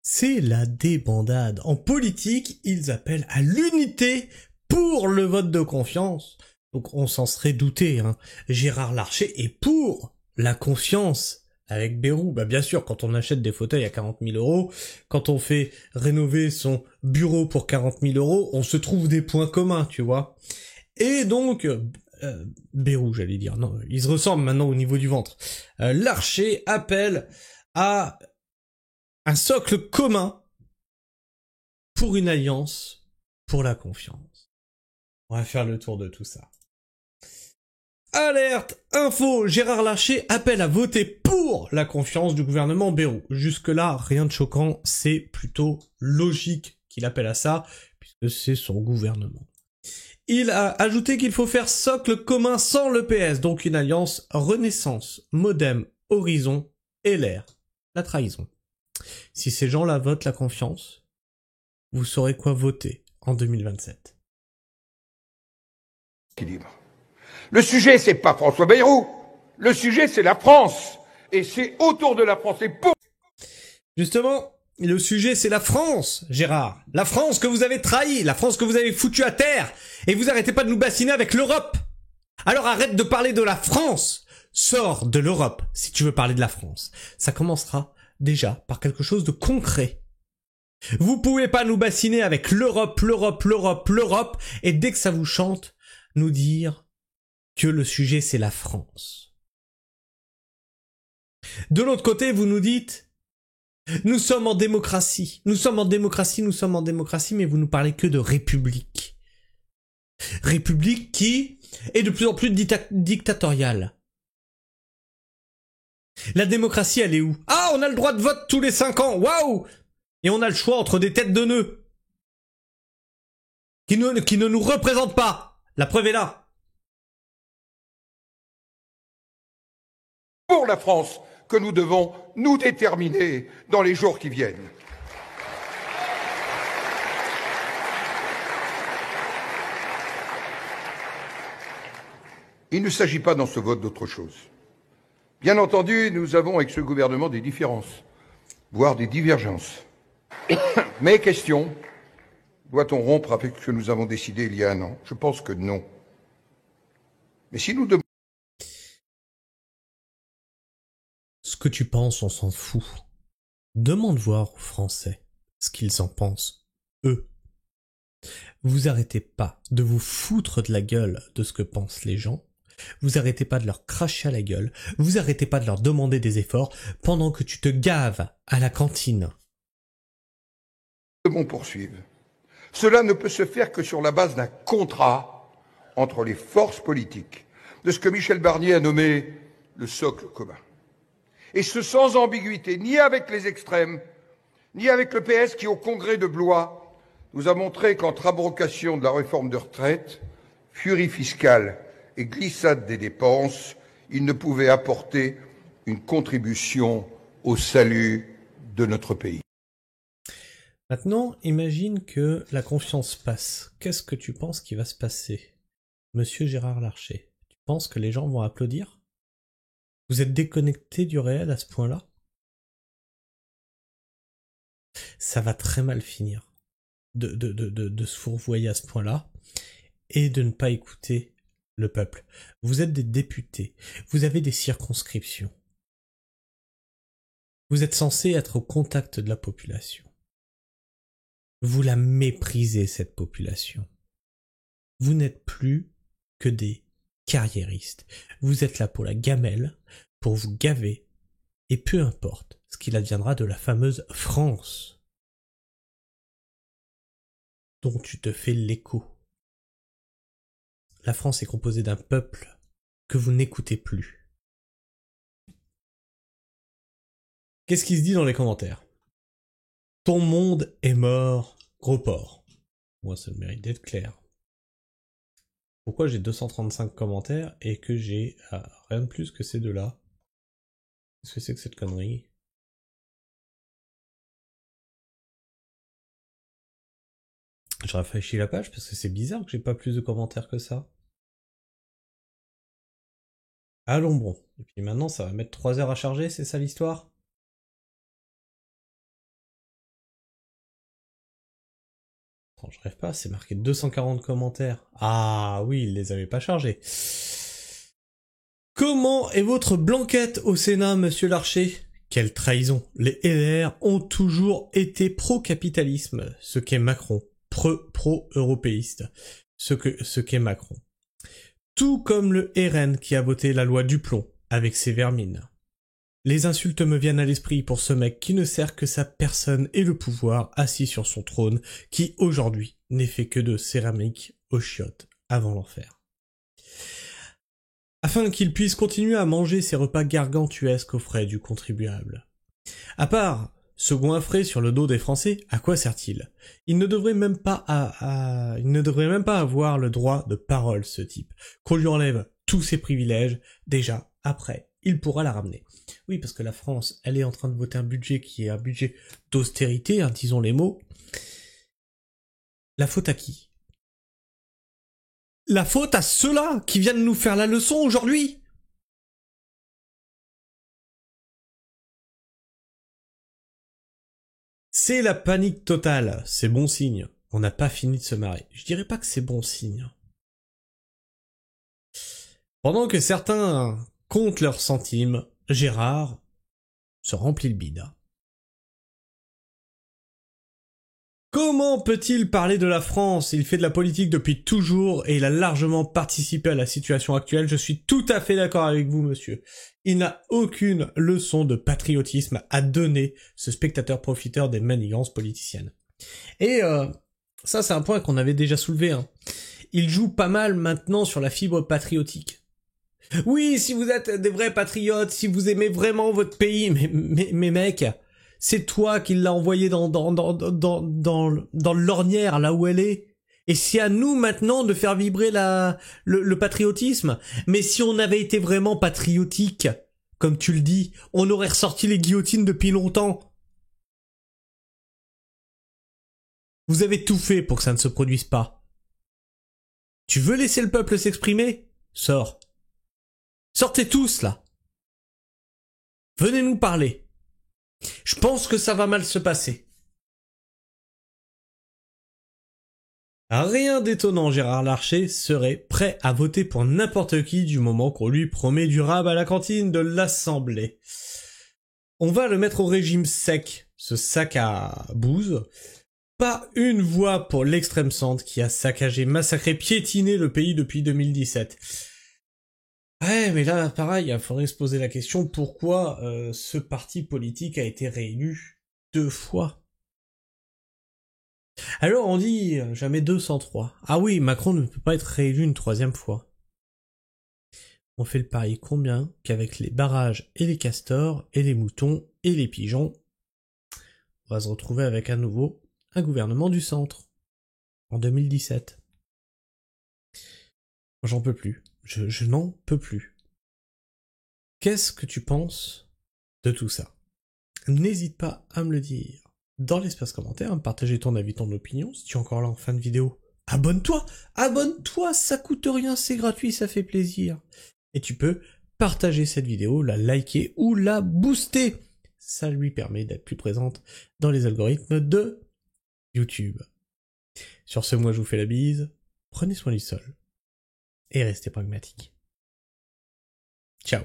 C'est la débandade. En politique, ils appellent à l'unité pour le vote de confiance. Donc on s'en serait douté, hein. Gérard Larcher est pour la confiance avec Bayrou. Bah bien sûr, quand on achète des fauteuils à 40 000 euros, quand on fait rénover son bureau pour 40 000 euros, on se trouve des points communs, tu vois. Et donc, Bayrou, j'allais dire, non, ils se ressemblent maintenant au niveau du ventre. Larcher appelle à un socle commun pour une alliance pour la confiance. On va faire le tour de tout ça. Alerte, info, Gérard Larcher appelle à voter pour la confiance du gouvernement Bayrou. Jusque-là, rien de choquant, c'est plutôt logique qu'il appelle à ça, puisque c'est son gouvernement. Il a ajouté qu'il faut faire socle commun sans le PS, donc une alliance Renaissance, Modem, Horizon, LR, la trahison. Si ces gens-là votent la confiance, vous saurez quoi voter en 2027. Équilibre. Le sujet, c'est pas François Bayrou. Le sujet, c'est la France. Et c'est autour de la France. Et pour... Justement, le sujet, c'est la France, Gérard. La France que vous avez trahie, la France que vous avez foutue à terre. Et vous arrêtez pas de nous bassiner avec l'Europe. Alors arrête de parler de la France. Sors de l'Europe si tu veux parler de la France. Ça commencera déjà par quelque chose de concret. Vous pouvez pas nous bassiner avec l'Europe, et dès que ça vous chante, nous dire que le sujet c'est la France. De l'autre côté, vous nous dites, nous sommes en démocratie, mais vous nous parlez que de république. République qui est de plus en plus dictatoriale. La démocratie, elle est où? Ah, on a le droit de vote tous les 5 ans, waouh! Et on a le choix entre des têtes de nœuds qui ne nous représentent pas. La preuve est là. Pour la France que nous devons nous déterminer dans les jours qui viennent. Il ne s'agit pas dans ce vote d'autre chose. Bien entendu, nous avons avec ce gouvernement des différences, voire des divergences. Mais question, doit-on rompre avec ce que nous avons décidé il y a un an? Je pense que non. Mais si nous demandons... Ce que tu penses, on s'en fout. Demande voir aux Français ce qu'ils en pensent, eux. Vous arrêtez pas de vous foutre de la gueule de ce que pensent les gens. Vous arrêtez pas de leur cracher à la gueule. Vous arrêtez pas de leur demander des efforts pendant que tu te gaves à la cantine. Nous devons poursuivre. Cela ne peut se faire que sur la base d'un contrat entre les forces politiques, de ce que Michel Barnier a nommé le socle commun. Et ce sans ambiguïté, ni avec les extrêmes, ni avec le PS qui, au congrès de Blois, nous a montré qu'entre abrogation de la réforme de retraite, furie fiscale et glissade des dépenses, il ne pouvait apporter une contribution au salut de notre pays. Maintenant, imagine que la confiance passe. Qu'est-ce que tu penses qui va se passer, Monsieur Gérard Larcher? Tu penses que les gens vont applaudir? Vous êtes déconnecté du réel à ce point-là? Ça va très mal finir de se fourvoyer à ce point-là et de ne pas écouter le peuple. Vous êtes des députés, vous avez des circonscriptions. Vous êtes censés être au contact de la population. Vous la méprisez, cette population. Vous n'êtes plus que des carriéristes. Vous êtes là pour la gamelle, pour vous gaver, et peu importe ce qu'il adviendra de la fameuse France dont tu te fais l'écho. La France est composée d'un peuple que vous n'écoutez plus. Qu'est-ce qui se dit dans les commentaires? Ton monde est mort, gros porc. Moi, ça mérite d'être clair. Pourquoi j'ai 235 commentaires et que j'ai rien de plus que ces deux-là? Qu'est-ce que c'est que cette connerie? Je rafraîchis la page parce que c'est bizarre que j'ai pas plus de commentaires que ça. Allons bon. Et puis maintenant, ça va mettre 3 heures à charger, c'est ça l'histoire? Attends, je rêve pas, c'est marqué 240 commentaires. Ah oui, il les avait pas chargés. Comment est votre blanquette au Sénat, monsieur Larcher? Quelle trahison. Les LR ont toujours été pro-capitalisme, ce qu'est Macron. Pro-européiste, ce qu'est Macron. Tout comme le RN qui a voté la loi Duplon, avec ses vermines. Les insultes me viennent à l'esprit pour ce mec qui ne sert que sa personne et le pouvoir assis sur son trône, qui aujourd'hui n'est fait que de céramique aux chiottes avant l'enfer. Afin qu'il puisse continuer à manger ses repas gargantuesques aux frais du contribuable. À part se goinfrer sur le dos des Français, à quoi sert-il? Il ne devrait même pas avoir le droit de parole, ce type. Qu'on lui enlève tous ses privilèges, déjà, après, il pourra la ramener. Oui, parce que la France, elle est en train de voter un budget qui est un budget d'austérité, hein, disons les mots. La faute à qui? La faute à ceux-là qui viennent nous faire la leçon aujourd'hui. C'est la panique totale, c'est bon signe. On n'a pas fini de se marrer. Je dirais pas que c'est bon signe. Pendant que certains comptent leurs centimes, Gérard se remplit le bide. Comment peut-il parler de la France? Il fait de la politique depuis toujours et il a largement participé à la situation actuelle. Je suis tout à fait d'accord avec vous, monsieur. Il n'a aucune leçon de patriotisme à donner, ce spectateur profiteur des manigances politiciennes. Et ça, c'est un point qu'on avait déjà soulevé. Hein. Il joue pas mal maintenant sur la fibre patriotique. Oui, si vous êtes des vrais patriotes, si vous aimez vraiment votre pays, mais mec... C'est toi qui l'as envoyé dans l'ornière, là où elle est. Et c'est à nous maintenant de faire vibrer le patriotisme. Mais si on avait été vraiment patriotique, comme tu le dis, on aurait ressorti les guillotines depuis longtemps. Vous avez tout fait pour que ça ne se produise pas. Tu veux laisser le peuple s'exprimer? Sors. Sortez tous, là. Venez nous parler. Je pense que ça va mal se passer. Rien d'étonnant, Gérard Larcher serait prêt à voter pour n'importe qui du moment qu'on lui promet du rab à la cantine de l'Assemblée. On va le mettre au régime sec, ce sac à bouse. Pas une voix pour l'extrême centre qui a saccagé, massacré, piétiné le pays depuis 2017. Ouais, mais là, pareil, il faudrait se poser la question pourquoi ce parti politique a été réélu 2 fois. Alors on dit jamais 203. Ah oui, Macron ne peut pas être réélu une 3e fois. On fait le pari combien qu'avec les barrages et les castors et les moutons et les pigeons, on va se retrouver avec à nouveau un gouvernement du centre en 2017. J'en peux plus. Je n'en peux plus. Qu'est-ce que tu penses de tout ça? N'hésite pas à me le dire dans l'espace commentaire, à me partager ton avis, ton opinion. Si tu es encore là en fin de vidéo, abonne-toi! Abonne-toi, ça coûte rien, c'est gratuit, ça fait plaisir. Et tu peux partager cette vidéo, la liker ou la booster. Ça lui permet d'être plus présente dans les algorithmes de YouTube. Sur ce, moi je vous fais la bise, prenez soin du sol. Et restez pragmatique. Ciao.